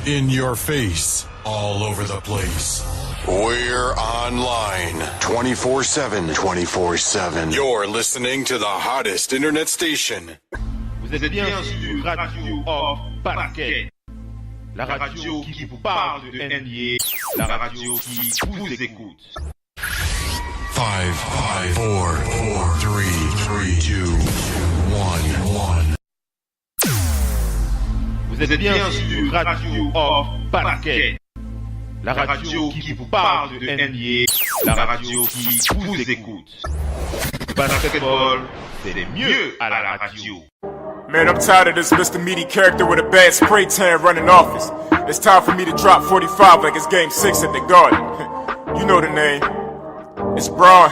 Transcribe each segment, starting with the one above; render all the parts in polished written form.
In your face, all over the place. We're online 24/7. 24/7. You're listening to the hottest internet station. Vous êtes bien sur Radio Off Parquet. La radio qui vous parle de NBA. La radio qui vous écoute. 5, 4, 3, 2, 1. Vous êtes bien sur Radio Off Parquet. La radio qui vous parle de NBA. La radio qui vous écoute. Basketball, c'est mieux à la radio. Man, I'm tired of this Mr. Meaty character with a bad spray tan running office. It's time for me to drop 45 like it's game 6 at the Garden. You know the name. It's Braun.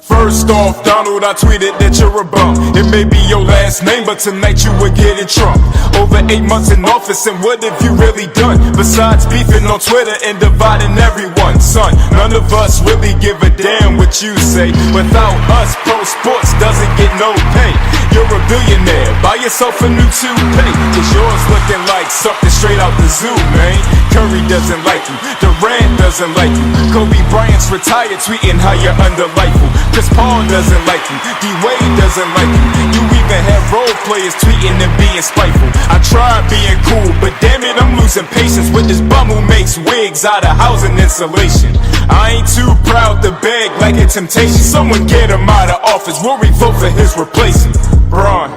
First off, Donald, I tweeted that you're a bum. It may be your last name, but tonight you were getting Trump. Over 8 months in office, and what have you really done? Besides beefing on Twitter and dividing everyone. Son, none of us really give a damn what you say. Without us, pro sports doesn't get no pay. You're a billionaire, buy yourself a new toupee. Cause yours looking like something straight out the zoo, man. Curry doesn't like you, Durant doesn't like you. Kobe Bryant's retired, tweeting how you're under LIFO. Chris Paul doesn't like you, D-Wade doesn't like you. You even have role players tweeting and being spiteful. I tried being cool, but damn it, I'm losing patience with this bum who makes wigs out of housing insulation. I ain't too proud to beg like a temptation. Someone get him out of office, we'll revote for his replacement. Braun.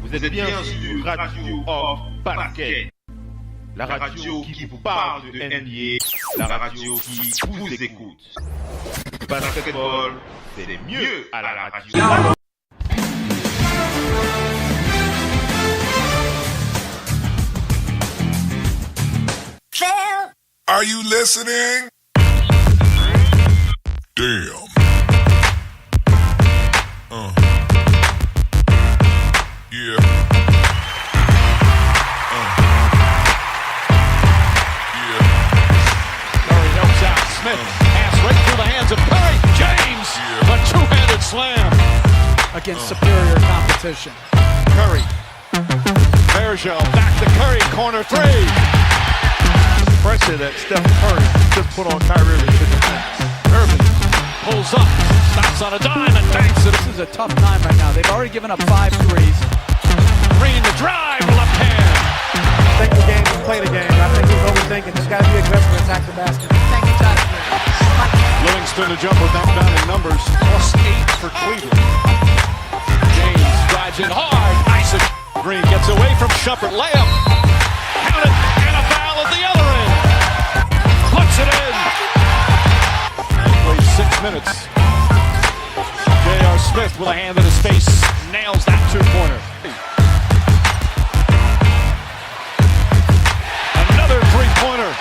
Vous êtes bien sur Radio Off Parquet. La radio qui vous parle de NBA. La radio qui vous écoute. Basketball, c'est mieux à la radio. Are you listening? Damn. Yeah. Curry helps out Smith. Pass right through the hands of Curry. James, a two-handed slam against superior competition. Curry. Bergeau back to Curry. Corner three. Pressure that Steph Curry just put on Kyrie Irving. Irving pulls up, stops on a dime and banks it. This is a tough time right now. They've already given up 5 threes. Green the drive, left hand. Think the game, play the game. I think he's overthinking. Just got to be aggressive and attack the basket. Thank you, Jonathan. Livingston the jumper knocked down in numbers. +8 for Cleveland. James drives in hard. Nice. Green gets away from Shumpert. Layup. Count it. And a foul at the other end. Puts it in. He plays 6 minutes. J.R. Smith with a hand in his face. Nails that two-pointer. Another three-pointer.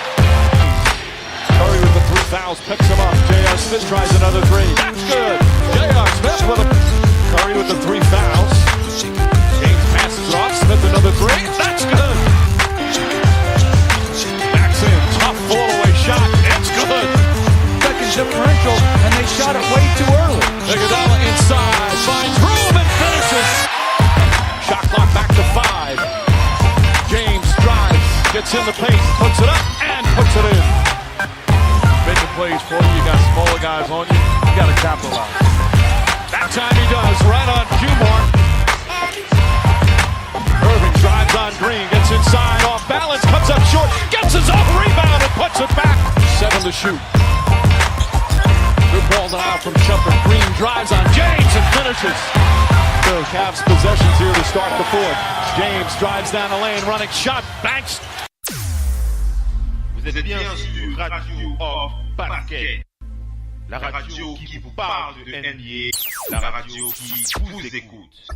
Curry with the 3 fouls, picks him up. J.R. Smith tries another three. That's good. J.R. Smith with a... Curry with the 3 fouls. James passes it off. Smith another 3. That's good. Backs in. Tough fall-away shot. It's good. Second differential, and they shot it way too early. Iguodala inside. Finds room and finishes. Shot clock back to 5. James drives. Gets in the paint. Puts it up and puts it in. Making plays for you. You got smaller guys on you. You got to capitalize. That time he does. Right on cue mark. Irving drives on Green. Gets inside. Off balance. Comes up short. Gets his own rebound and puts it back. 7 to shoot. Good ball out from Shumpert. Green drives on James and finishes. The Cavs possessions here to start the fourth. James drives down the lane. Running shot. Banks. Vous êtes bien sur Radio Off Parquet. La radio qui vous parle de NBA. La radio qui vous écoute.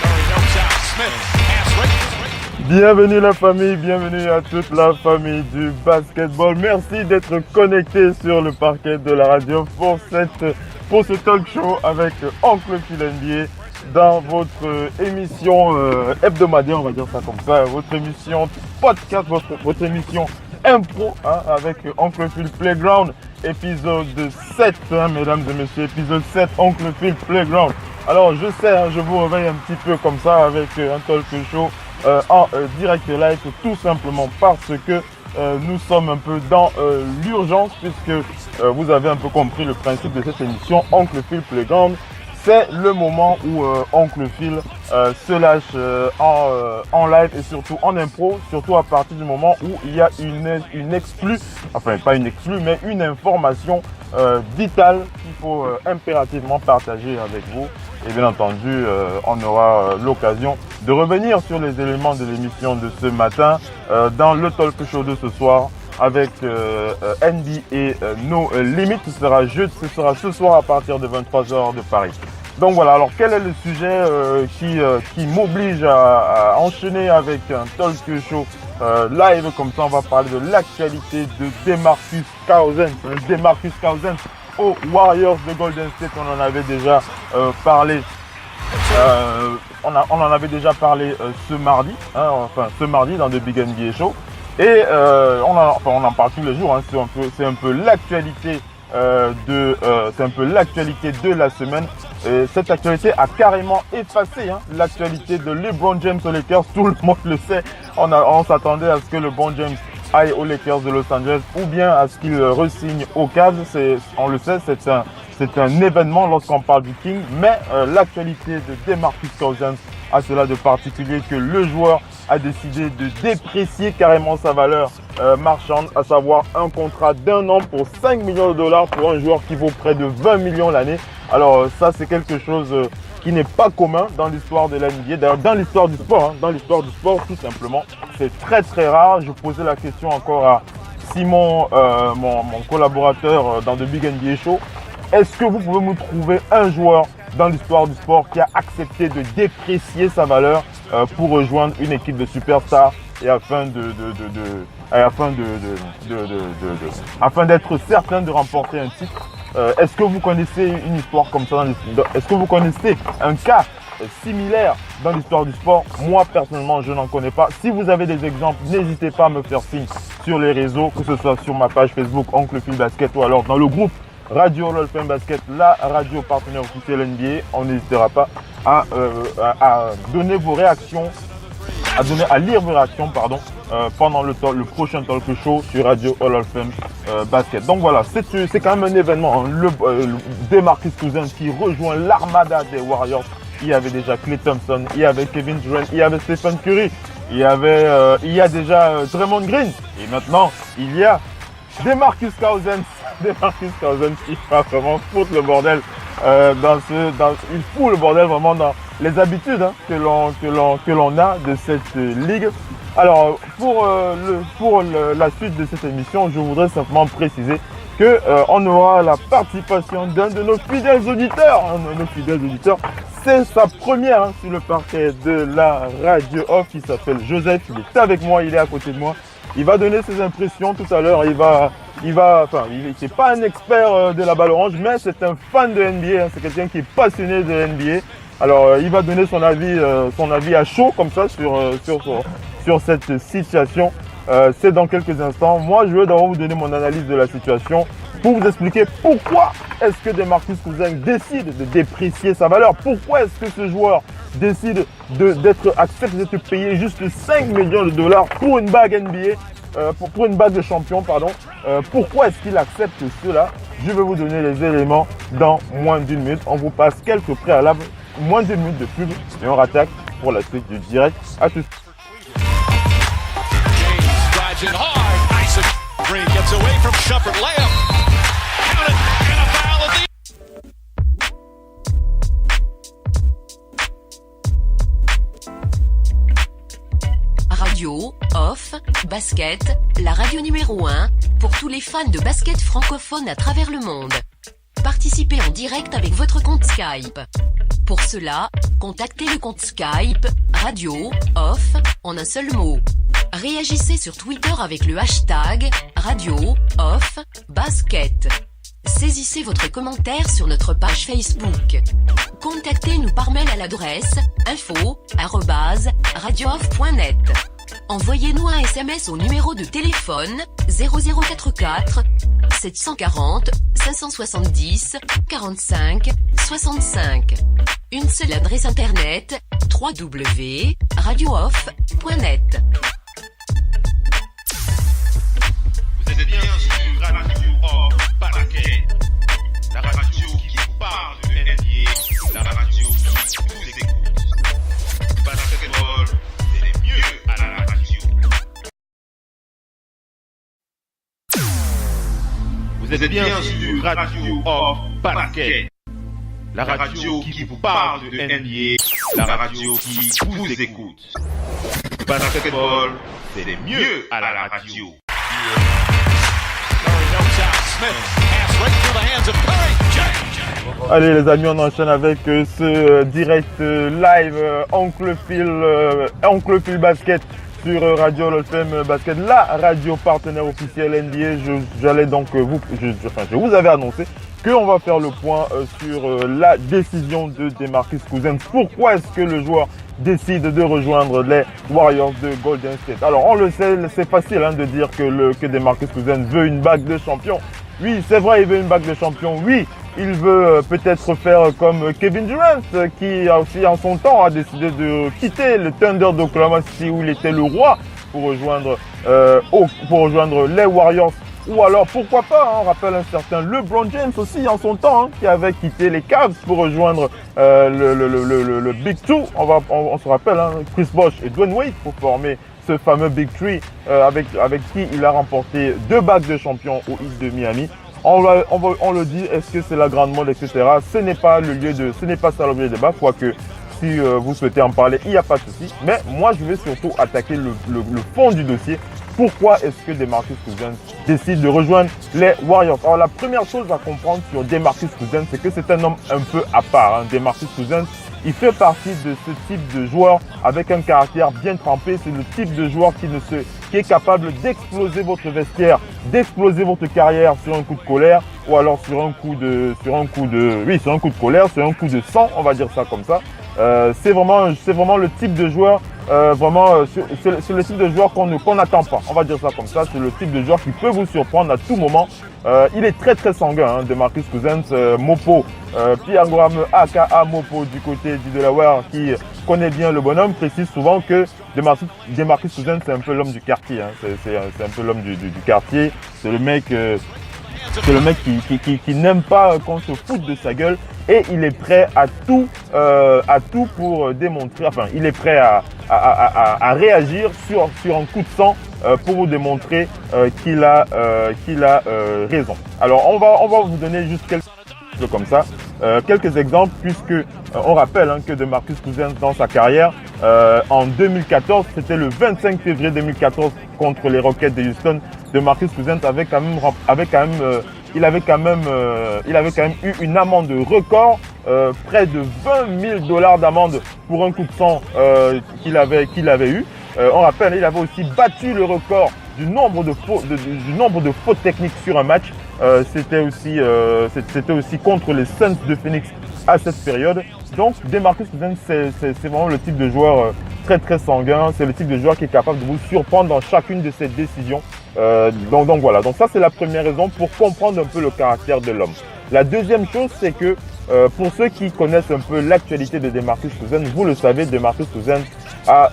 Curry helps out Smith. Pass right. Bienvenue la famille, bienvenue à toute la famille du basketball. Merci d'être connectés sur le parquet de la radio pour ce talk show avec Oncle Phil NBA dans votre émission hebdomadaire, on va dire ça comme ça, votre émission podcast, votre émission impro avec Oncle Phil Playground, épisode 7, mesdames et messieurs, épisode 7, Oncle Phil Playground. Alors je sais, je vous réveille un petit peu comme ça avec un talk show en direct live, tout simplement parce que nous sommes un peu dans l'urgence, puisque vous avez un peu compris le principe de cette émission Oncle Phil Playground. C'est le moment où Oncle Phil se lâche en live et surtout en impro, surtout à partir du moment où il y a une exclue, enfin pas une exclue, mais une information vitale qu'il faut impérativement partager avec vous. Et bien entendu, on aura l'occasion de revenir sur les éléments de l'émission de ce matin dans le talk show de ce soir avec NBA No Limit. Ce sera ce soir à partir de 23h de Paris. Donc voilà, alors quel est le sujet qui m'oblige à enchaîner avec un talk show live comme ça? On va parler de l'actualité de DeMarcus Cousins. DeMarcus Cousins aux Warriors de Golden State. On en avait déjà parlé. On en avait déjà parlé ce mardi, ce mardi dans The Big NBA Show. Et on en parle tous les jours. Hein. C'est un peu l'actualité de la semaine. Et cette actualité a carrément effacé l'actualité de LeBron James aux Lakers. Tout le monde le sait. On s'attendait à ce que LeBron James aille aux Lakers de Los Angeles ou bien à ce qu'il re-signe aux Cavs. On le sait, c'est un événement lorsqu'on parle du King. Mais l'actualité de DeMarcus Cousins a cela de particulier que le joueur a décidé de déprécier carrément sa valeur marchande, à savoir un contrat d'1 an pour 5 millions de dollars pour un joueur qui vaut près de 20 millions l'année. Alors ça, c'est quelque chose qui n'est pas commun dans l'histoire de la NBA, d'ailleurs dans l'histoire du sport, tout simplement. C'est très très rare. Je posais la question encore à Simon, mon collaborateur dans The Big NBA Show. Est-ce que vous pouvez me trouver un joueur dans l'histoire du sport qui a accepté de déprécier sa valeur pour rejoindre une équipe de superstars et afin d'être certain de remporter un titre? Est-ce que vous connaissez une histoire comme ça est-ce que vous connaissez un cas similaire dans l'histoire du sport? Moi personnellement, je n'en connais pas. Si vous avez des exemples, n'hésitez pas à me faire signe sur les réseaux, que ce soit sur ma page Facebook Oncle Phil Basket ou alors dans le groupe Radio Hall of Fame Basket, la radio partenaire officielle NBA. On n'hésitera pas à donner vos réactions, à lire vos réactions, pendant le prochain talk show sur Radio Hall of Fame Basket. Donc voilà, c'est quand même un événement. Le DeMarcus Cousins qui rejoint l'armada des Warriors. Il y avait déjà Klay Thompson, il y avait Kevin Durant, il y avait Stephen Curry, il y a déjà Draymond Green. Et maintenant, il y a DeMarcus Cousins qui va vraiment foutre le bordel il fout le bordel vraiment dans les habitudes que l'on a de cette ligue. Alors pour la suite de cette émission, je voudrais simplement préciser que on aura la participation d'un de nos fidèles auditeurs. C'est sa première sur le parquet de la radio off, qui s'appelle Joseph. Il est avec moi, il est à côté de moi. Il va donner ses impressions tout à l'heure. Il n'est pas un expert de la balle orange, mais c'est un fan de NBA. C'est quelqu'un qui est passionné de NBA. Alors, il va donner son avis à chaud comme ça sur cette situation. C'est dans quelques instants. Moi, je veux d'abord vous donner mon analyse de la situation pour vous expliquer pourquoi est-ce que DeMarcus Cousins décide de déprécier sa valeur. Pourquoi est-ce que ce joueur décide accepte d'être payé juste 5 millions de dollars pour une bague NBA, pour une bague de champion, pourquoi est-ce qu'il accepte cela? Je vais vous donner les éléments dans moins d'une minute. On vous passe quelques préalables, moins d'une minute de pub et on rattaque pour la suite du direct. À tout de suite. Radio, off, basket, la radio numéro 1 pour tous les fans de basket francophone à travers le monde. Participez en direct avec votre compte Skype. Pour cela, contactez le compte Skype Radio, off, en un seul mot. Réagissez sur Twitter avec le hashtag Radio, off, basket. Saisissez votre commentaire sur notre page Facebook. Contactez-nous par mail à l'adresse info@radiooff.net. Envoyez-nous un SMS au numéro de téléphone 0044 740 570 45 65. Une seule adresse internet, www.radiooff.net. Vous êtes bien sur Radio Off Basket, la radio qui vous parle de NBA, la radio qui vous écoute. Basketball, c'est mieux à la radio. Vous êtes bien sur Radio Off Basket, la radio qui vous parle de NBA, la radio qui vous écoute. Basketball, c'est mieux à la radio. Allez les amis, on enchaîne avec ce direct live Oncle Phil Basket sur Radio LFM Basket, la radio partenaire officielle NBA. Je vous avais annoncé qu'on va faire le point sur la décision de DeMarcus Cousins. Pourquoi est-ce que le joueur décide de rejoindre les Warriors de Golden State? Alors on le sait, c'est facile de dire que DeMarcus Cousins veut une bague de champion. Oui, c'est vrai, il veut une bague de champion. Oui, il veut peut-être faire comme Kevin Durant, qui a aussi en son temps a décidé de quitter le Thunder d'Oklahoma City où il était le roi pour rejoindre les Warriors. Ou alors, pourquoi pas, on rappelle un certain LeBron James aussi en son temps, qui avait quitté les Cavs pour rejoindre le Big Two. On se rappelle, Chris Bosh et Dwayne Wade pour former ce fameux Big Three avec qui il a remporté 2 bagues de champion au Heat de Miami. On le dit, est-ce que c'est la grande mode, etc. Ce n'est pas ça l'objet de débat, quoique si vous souhaitez en parler, il n'y a pas de souci. Mais moi, je vais surtout attaquer le fond du dossier. Pourquoi est-ce que DeMarcus Cousins décide de rejoindre les Warriors? Alors la première chose à comprendre sur DeMarcus Cousins, c'est que c'est un homme un peu à part. DeMarcus Cousins, il fait partie de ce type de joueur avec un caractère bien trempé. C'est le type de joueur qui est capable d'exploser votre vestiaire, d'exploser votre carrière sur un coup de colère, ou alors sur un coup de colère, sur un coup de sang, on va dire ça comme ça. C'est vraiment le type de joueur, c'est le type de joueur qu'on n'attend pas. On va dire ça comme ça. C'est le type de joueur qui peut vous surprendre à tout moment. Il est très très sanguin, DeMarcus Cousins. Mopo, Pierre Graham aka Mopo du côté du Delaware, qui connaît bien le bonhomme, précise souvent que DeMarcus Cousins c'est un peu l'homme du quartier. C'est un peu l'homme du quartier. C'est le mec qui n'aime pas qu'on se foute de sa gueule, et il est prêt à tout pour démontrer, il est prêt à réagir sur un coup de sang pour vous démontrer qu'il a raison. Alors on va vous donner juste quelques exemples, puisque on rappelle que DeMarcus Cousins dans sa carrière en 2014, c'était le 25 février 2014 contre les Rockets de Houston, DeMarcus Cousins avait quand même eu une amende record, près de $20,000 d'amende pour un coup de sang qu'il avait eu. On rappelle, il avait aussi battu le record du nombre de fautes techniques sur un match. C'était aussi contre les Suns de Phoenix à cette période. Donc DeMarcus Cousins, c'est vraiment le type de joueur très très sanguin. C'est le type de joueur qui est capable de vous surprendre dans chacune de ses décisions. Donc voilà, donc ça c'est la première raison pour comprendre un peu le caractère de l'homme. La deuxième chose, c'est que pour ceux qui connaissent un peu l'actualité de DeMarcus Cousins, vous le savez, DeMarcus Cousins a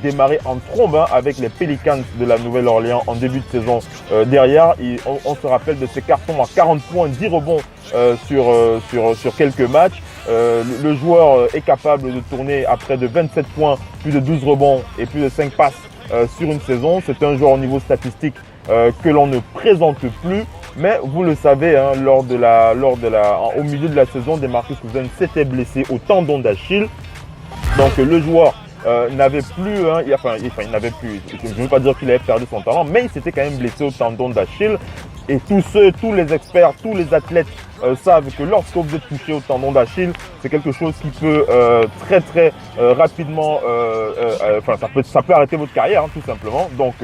démarré en trombe avec les Pelicans de la Nouvelle-Orléans en début de saison derrière. On se rappelle de ses cartons à 40 points, 10 rebonds sur quelques matchs. Le joueur est capable de tourner à près de 27 points, plus de 12 rebonds et plus de 5 passes sur une saison. C'est un joueur au niveau statistique que l'on ne présente plus. Mais vous le savez, au milieu de la saison, DeMarcus Cousins s'était blessé au tendon d'Achille. Donc le joueur n'avait plus, il n'avait plus, je ne veux pas dire qu'il avait perdu son talent, mais il s'était quand même blessé au tendon d'Achille. Et tous les experts, tous les athlètes savent que lorsque vous êtes touché au tendon d'Achille, c'est quelque chose qui peut très très rapidement, ça peut arrêter votre carrière, tout simplement. Donc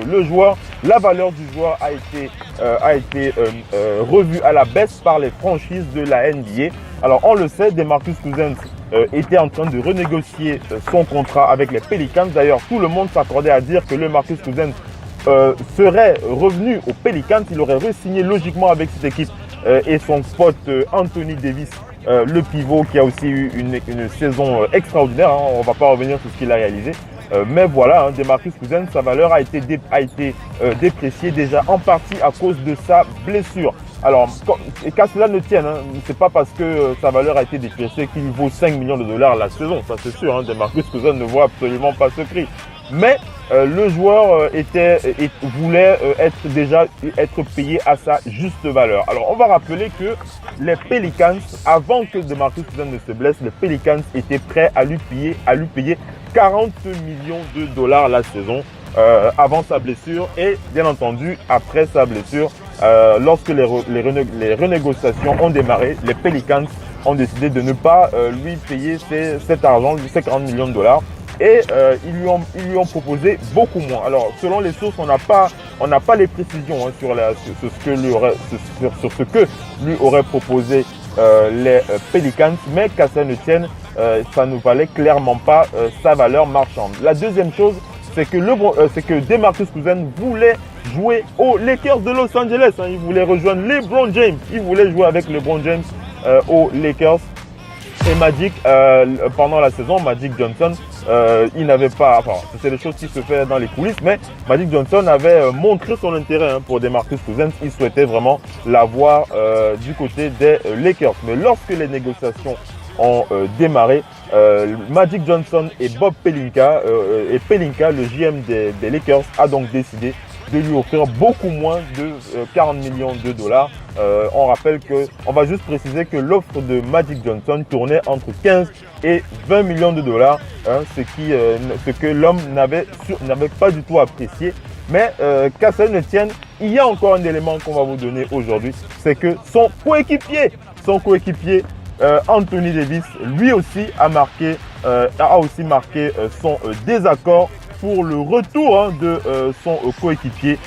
la valeur du joueur a été revue à la baisse par les franchises de la NBA. Alors on le sait, DeMarcus Cousins était en train de renégocier son contrat avec les Pelicans. D'ailleurs, tout le monde s'accordait à dire que DeMarcus Cousins serait revenu aux Pelicans. Il aurait re-signé logiquement avec cette équipe et son pote Anthony Davis le pivot qui a aussi eu une saison extraordinaire. Hein. On ne va pas revenir sur ce qu'il a réalisé. Mais voilà, hein, DeMarcus Cousins, sa valeur a été dépréciée déjà en partie à cause de sa blessure. Alors, qu'à cela ne tienne, hein, c'est pas parce que sa valeur a été dépréciée qu'il vaut 5 millions de dollars la saison, ça c'est sûr. Hein, DeMarcus Cousins ne vaut absolument pas ce prix. Mais le joueur voulait être payé à sa juste valeur. Alors, on va rappeler que les Pelicans, avant que DeMarcus Cousins ne se blesse, les Pelicans étaient prêts à lui payer 40 millions de dollars la saison avant sa blessure et bien entendu après sa blessure. Lorsque les renégociations ont démarré, les Pelicans ont décidé de ne pas lui payer cet argent, ces 40 millions de dollars. Et ils lui ont proposé beaucoup moins. Alors, selon les sources, on n'a pas les précisions hein, sur ce que lui aurait proposé les Pelicans, mais qu'à ça ne tienne, ça ne valait clairement pas sa valeur marchande. La deuxième chose, c'est que DeMarcus Cousins voulait jouer aux Lakers de Los Angeles. Hein. Il voulait rejoindre LeBron James. Il voulait jouer avec LeBron James aux Lakers. Et Magic, pendant la saison, Magic Johnson, il n'avait pas, enfin, c'est des choses qui se font dans les coulisses, mais Magic Johnson avait montré son intérêt hein, pour DeMarcus Cousins. Il souhaitait vraiment l'avoir du côté des Lakers. Mais lorsque les négociations ont démarré, Magic Johnson et Bob Pelinka, le GM des Lakers, a donc décidé de lui offrir beaucoup moins de 40 millions de dollars. On rappelle on va juste préciser que l'offre de Magic Johnson tournait entre 15 et 20 millions de dollars, hein, ce que l'homme n'avait pas du tout apprécié. Mais qu'à cela ne tienne, il y a encore un élément qu'on va vous donner aujourd'hui, c'est que son coéquipier Anthony Davis, lui aussi a aussi marqué son désaccord pour le retour hein, de son coéquipier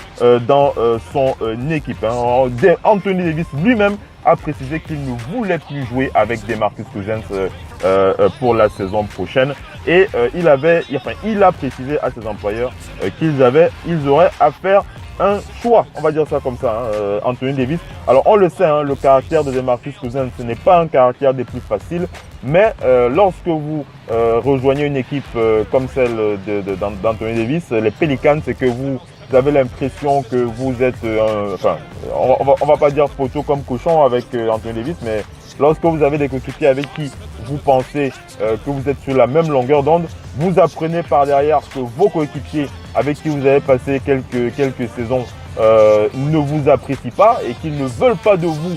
dans son équipe. Hein. Anthony Davis lui-même a précisé qu'il ne voulait plus jouer avec DeMarcus Cousins pour la saison prochaine. Et il a précisé à ses employeurs qu'ils auraient à faire un choix, on va dire ça comme ça, hein, Anthony Davis. Alors on le sait, hein, le caractère de DeMarcus Cousins, ce n'est pas un caractère des plus faciles, mais lorsque vous rejoignez une équipe comme celle d'Anthony Davis, les Pelicans, c'est que vous avez l'impression que vous êtes, on va pas dire poteau comme cochon avec Anthony Davis, mais lorsque vous avez des coéquipiers avec qui vous pensez que vous êtes sur la même longueur d'onde, vous apprenez par derrière que vos coéquipiers avec qui vous avez passé quelques saisons ne vous apprécient pas et qu'ils ne veulent pas de vous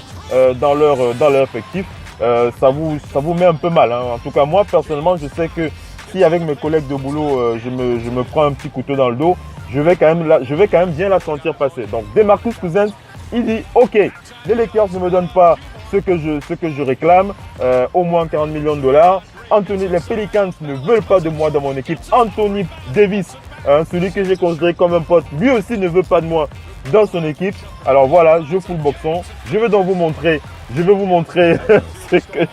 dans leur effectif. Ça vous met un peu mal. Hein. En tout cas, moi personnellement, je sais que si avec mes collègues de boulot, je me prends un petit couteau dans le dos, je vais quand même bien la sentir passer. Donc, DeMarcus Cousins, il dit OK, les Lakers ne me donnent pas ce que je réclame, au moins 40 millions de dollars. Les Pelicans ne veulent pas de moi dans mon équipe. Anthony Davis, celui que j'ai considéré comme un pote, lui aussi ne veut pas de moi dans son équipe. Alors voilà, je fous le boxon. Je vais donc vous montrer ce que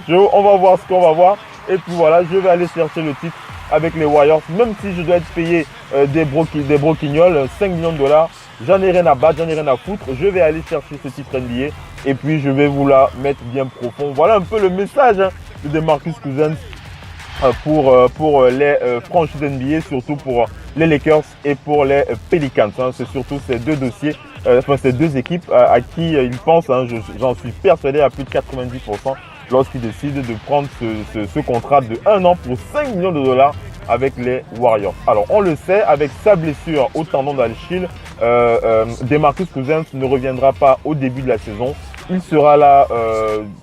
on va voir ce qu'on va voir. Et puis voilà, je vais aller chercher le titre avec les Warriors. Même si je dois être payé des broquignoles, 5 millions de dollars, j'en ai rien à battre, j'en ai rien à foutre. Je vais aller chercher ce titre NBA. Et puis je vais vous la mettre bien profond. Voilà un peu le message hein, de DeMarcus Cousins pour les franchises NBA, surtout pour les Lakers et pour les Pelicans. Hein. C'est surtout ces deux dossiers, ces deux équipes à qui ils pensent, hein, j'en suis persuadé à plus de 90%, lorsqu'ils décident de prendre ce contrat de 1 an pour 5 millions de dollars avec les Warriors. Alors on le sait, avec sa blessure au tendon d'Achille, DeMarcus Cousins ne reviendra pas au début de la saison. Il sera là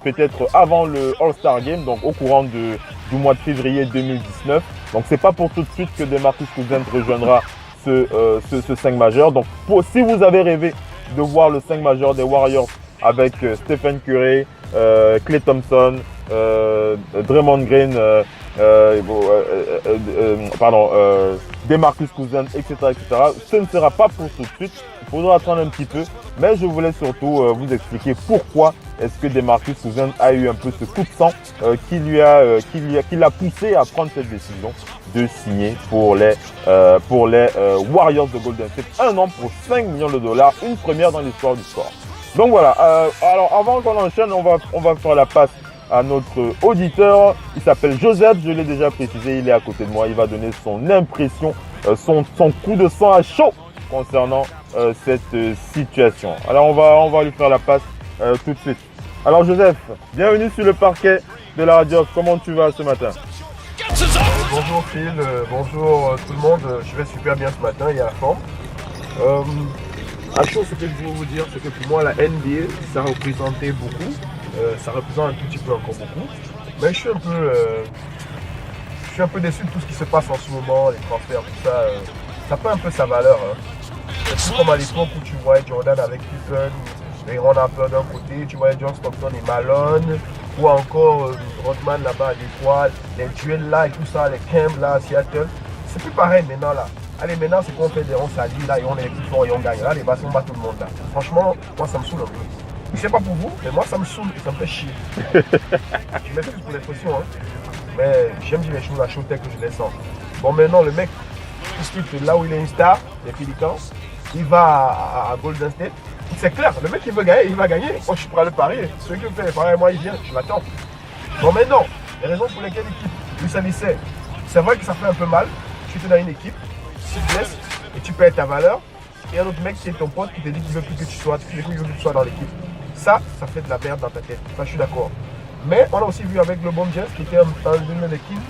peut-être avant le All-Star Game, donc au courant du mois de février 2019. Donc c'est pas pour tout de suite que DeMarcus Cousins rejoindra ce 5 majeur. Donc si vous avez rêvé de voir le 5 majeur des Warriors avec Stephen Curry, Klay Thompson, Draymond Green, DeMarcus Cousins, etc., ce ne sera pas pour tout de suite. Il faudra attendre un petit peu, mais je voulais surtout vous expliquer pourquoi est-ce que DeMarcus Cousins a eu un peu ce coup de sang qui l'a poussé à prendre cette décision de signer pour les Warriors de Golden State 1 an pour 5 millions de dollars, une première dans l'histoire du sport. Donc voilà, alors avant qu'on enchaîne, on va faire la passe à notre auditeur. Il s'appelle Joseph, je l'ai déjà précisé, il est à côté de moi. Il va donner son impression, son coup de sang à chaud concernant cette situation. Alors on va lui faire la passe tout de suite. Alors Joseph, bienvenue sur le parquet de la radio. Comment tu vas ce matin? Bonjour Phil, bonjour tout le monde. Je vais super bien ce matin et à la forme. À chaud, ce que je veux vous dire, c'est que pour moi la NBA, ça représentait beaucoup. Ça représente un tout petit peu encore beaucoup. Mais je suis un peu déçu de tout ce qui se passe en ce moment, les transferts, tout ça. Ça perd un peu sa valeur. C'est tout comme à l'époque où tu voyais Jordan avec Pippen, et Ron Harper d'un côté, tu voyais John Stockton et Malone, ou encore Rodman là-bas à Détroit, les duels là et tout ça, les camps là à Seattle. C'est plus pareil maintenant là. Allez, maintenant c'est qu'on fait des ronds salis là et on est les plus forts et on gagne. Là, les baskets, on bat tout le monde là. Franchement, moi ça me saoule un peu. Je sais pas pour vous, mais moi ça me saoule, ça me fait chier. Je m'excuse pour l'expression, hein. Mais j'aime dire les choses à chaud tel que je les sens. Bon, maintenant le mec, puisqu'il là où il est une star, les Pelicans, il va à Golden State. C'est clair, le mec il veut gagner, il va gagner. Moi je suis prêt à le parier. Celui qui me fait les paris, moi il vient, je l'attends. Bon maintenant, les raisons pour lesquelles l'équipe lui salissait, c'est vrai que ça fait un peu mal. Tu es dans une équipe, tu te blesses et tu perds ta valeur. Et un autre mec qui est ton pote qui te dit qu'il veut plus que tu sois, dans l'équipe. Ça fait de la merde dans ta tête. Ça je suis d'accord. Mais on a aussi vu avec LeBron James qui était un de Kings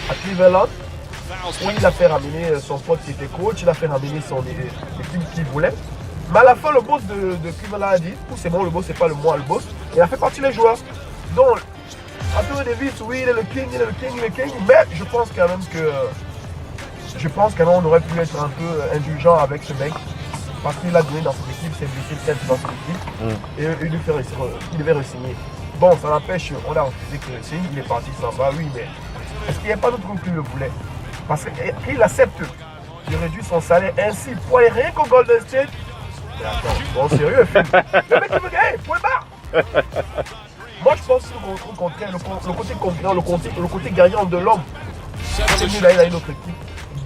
à Cleveland, où il a fait ramener son pote qui était coach, il a fait ramener l'équipe qu'il voulait. Mais à la fin, le boss de Cleveland a dit, c'est bon, le boss, c'est pas moi le boss. Il a fait partie des joueurs. Donc, Anthony Davis, oui, il est le king, mais je pense quand même on aurait pu être un peu indulgent avec ce mec. Parce qu'il a donné dans cette équipe, c'est blessé peut-être dans cette équipe. Et il devait re-signer. Bon, ça n'empêche, on a refusé qu'il re-signe, il est parti, il s'en va, oui, mais est-ce qu'il n'y a pas d'autre groupe qui le voulait? Parce qu'il accepte de réduire son salaire ainsi pour aller rien qu'au Golden State. Mais attends, bon sérieux, le mec il veut gagner, point barre. Moi je pense que le contraire, le côté concurrent, le côté gagnant de l'homme. C'est mieux d'aller dans une autre équipe,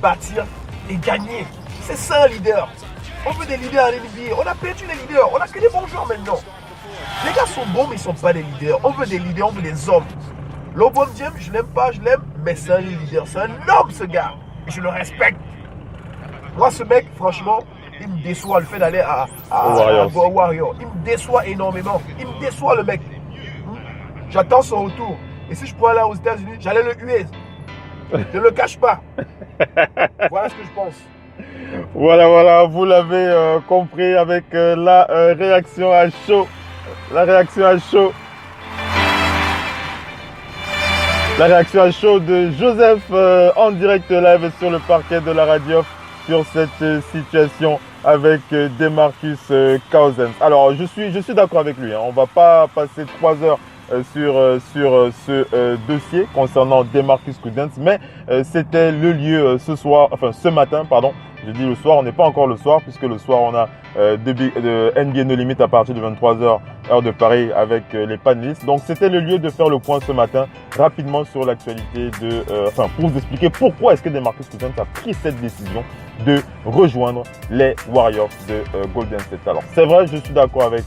bâtir et gagner. C'est ça un leader. On veut des leaders à l'NBA. On a perdu les leaders, on a que des bons joueurs maintenant. Les gars sont bons mais ils ne sont pas des leaders. On veut des leaders, on veut des hommes. LeBron James, je l'aime pas, je l'aime, mais c'est un leader, c'est un homme ce gars. Et je le respecte. Moi ce mec, franchement, il me déçoit le fait d'aller à Warriors. Il me déçoit énormément. Il me déçoit le mec. J'attends son retour. Et si je pouvais aller aux États-Unis, j'allais le huer. Je ne le cache pas. Voilà ce que je pense. Voilà, vous l'avez compris avec la réaction à chaud. La réaction à chaud de Joseph en direct live sur le parquet de la radio sur cette situation avec DeMarcus Cousins. Alors je suis d'accord avec lui, hein. On ne va pas passer 3 heures sur ce dossier concernant DeMarcus Cousins, mais c'était le lieu ce matin, pardon. Je dis le soir, on n'est pas encore le soir, puisque le soir on a de NBA No Limit à partir de 23h, heure de Paris, avec les panélistes. Donc c'était le lieu de faire le point ce matin, rapidement sur l'actualité pour vous expliquer pourquoi est-ce que DeMarcus Cousins a pris cette décision de rejoindre les Warriors de Golden State. Alors c'est vrai, je suis d'accord avec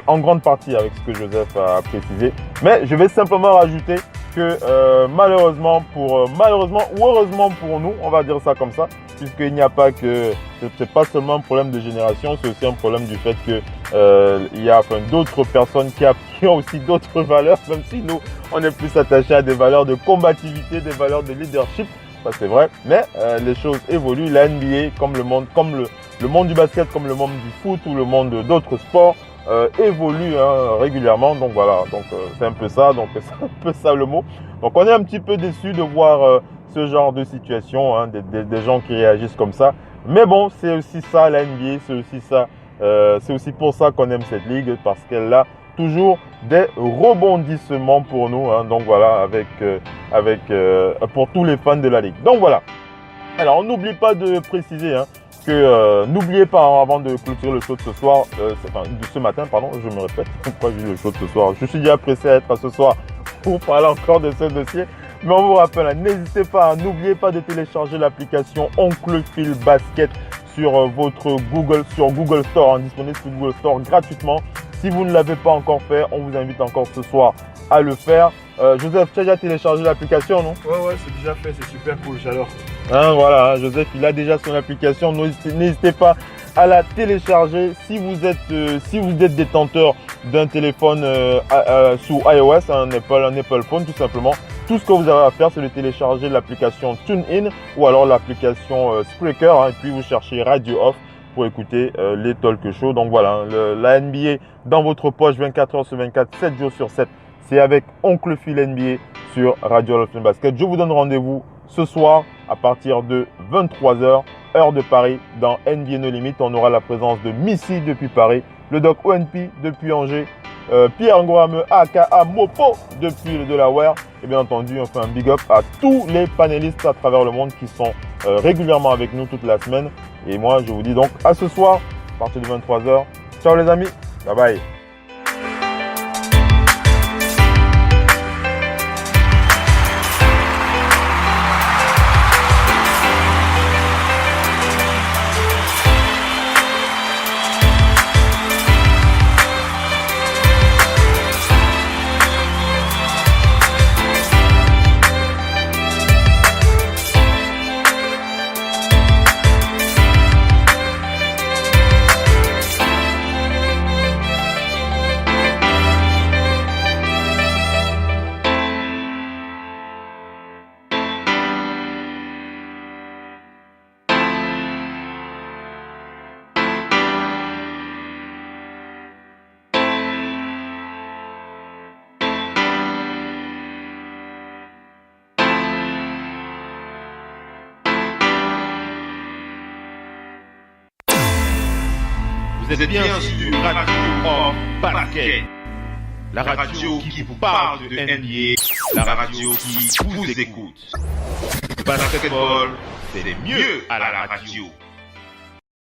en grande partie avec ce que Joseph a précisé, mais je vais simplement rajouter que malheureusement ou heureusement pour nous, on va dire ça comme ça, puisqu'il n'y a pas que, c'est pas seulement un problème de génération, c'est aussi un problème du fait que il y a d'autres personnes qui ont aussi d'autres valeurs, même si nous on est plus attachés à des valeurs de combativité, des valeurs de leadership. Ça c'est vrai, mais les choses évoluent. La NBA, comme le monde du basket, comme le monde du foot ou le monde d'autres sports, évolue régulièrement. Donc voilà, c'est un peu ça, le mot. Donc on est un petit peu déçus de voir ce genre de situation, hein, des gens qui réagissent comme ça. Mais bon, c'est aussi ça la NBA, c'est aussi pour ça qu'on aime cette ligue, parce qu'elle a toujours des rebondissements pour nous, hein. Donc voilà, pour tous les fans de la ligue. Donc voilà. Alors on n'oublie pas de préciser, hein, que n'oubliez pas, hein, avant de clôturer le show de ce soir, de ce matin, pardon, je me répète, pourquoi j'ai dit le show de ce soir. Je suis déjà pressé à être à ce soir pour parler encore de ce dossier. Mais on vous rappelle, hein, n'hésitez pas, n'oubliez pas de télécharger l'application Oncle Phil Basket sur Google Store, hein, disponible sur Google Store gratuitement. Si vous ne l'avez pas encore fait, on vous invite encore ce soir à le faire. Joseph, tu as déjà téléchargé l'application, non? Ouais, c'est déjà fait, c'est super cool, j'adore. Voilà, Joseph, il a déjà son application. N'hésitez pas à la télécharger. Si vous êtes détenteur d'un téléphone sous iOS, un Apple Phone tout simplement, tout ce que vous avez à faire, c'est de télécharger l'application TuneIn ou alors l'application Spreaker, et puis vous cherchez Radio Off pour écouter les talk shows. Donc voilà, la NBA dans votre poche 24h/24, 7 jours sur 7. C'est avec Oncle Phil NBA sur Radio Love Basket. Je vous donne rendez-vous ce soir à partir de 23h, heure de Paris, dans NBA No Limit. On aura la présence de Missy depuis Paris, le Doc ONP depuis Angers, Pierre Ngouame aka Mopo depuis le Delaware. Et bien entendu, on fait un big up à tous les panélistes à travers le monde qui sont régulièrement avec nous toute la semaine. Et moi, je vous dis donc à ce soir, à partir de 23h. Ciao les amis, bye bye. Vous êtes bien sur Radio Off Basket, la radio qui vous parle de NBA, la radio qui vous écoute. Le basketball, c'est mieux à la radio.